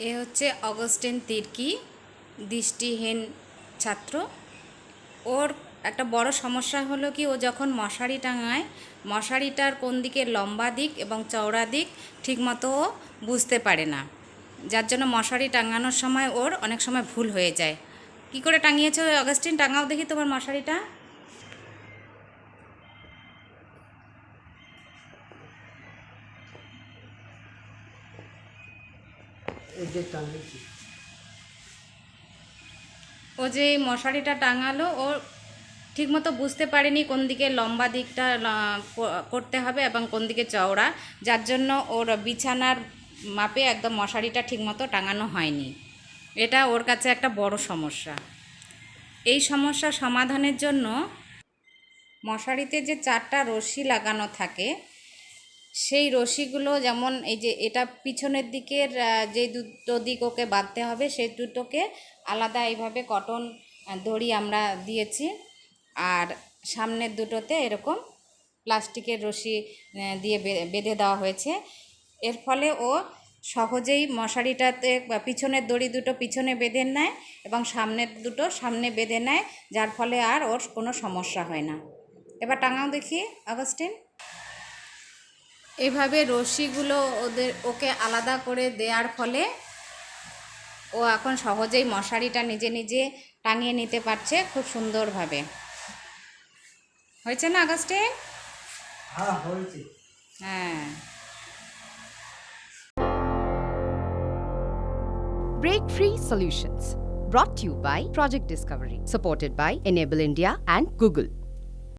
এ হচ্ছে অগস্টিন তির্কি, দৃষ্টিহীন ছাত্র। ওর একটা বড় সমস্যা হলো কি, ও যখন মশারি টাঙায়, মশারিটার কোন দিকে লম্বা দিক এবং চওড়া দিক ঠিকমতো ও বুঝতে পারে না, যার জন্য মশারি টাঙানোর সময় ওর অনেক সময় ভুল হয়ে যায়। কি করে টাঙিয়েছো অগস্টিন? টাঙাও দেখি তোমার মশারিটা। ও যে মশারিটা টাঙালো, ও ঠিকমতো বুঝতে পারেনি কোন দিকে লম্বা দিকটা করতে হবে এবং কোন দিকে চওড়া, যার জন্য ওর বিছানার মাপে একদম মশারিটা ঠিকমতো টাঙানো হয়নি। এটা ওর কাছে একটা বড় সমস্যা। এই সমস্যা সমাধানের জন্য মশারিতে যে 4টা রশি লাগানো থাকে, সেই রশিগুলো, যেমন এই যে এটা পিছনের দিকের যে দুটো দিক ওকে বাঁধতে হবে, সেই দুটোকে আলাদা এইভাবে কটন দড়ি আমরা দিয়েছি, আর সামনের দুটোতে এরকম প্লাস্টিকের রশি দিয়ে বেঁধে দেওয়া হয়েছে। এর ফলে ও সহজেই মশারিটাতে পিছনের দড়ি দুটো পিছনে বেঁধে নেয় এবং সামনের দুটো সামনে বেঁধে নেয়, যার ফলে আর ওর কোনো সমস্যা হয় না। এবার টাঙাও দেখি অগস্টিন। এভাবে রশিগুলো ওকে আলাদা করে দেওয়ার ফলে ও এখন সহজেই মশারিটা নিজে নিজে টাঙিয়ে নিতে পারছে খুব সুন্দরভাবে। হয়েছে না অগস্টিন? হ্যাঁ, হয়েছে। হ্যাঁ। Breakfreesolutions, brought to you by Project Discovery, supported by Enable India and Google.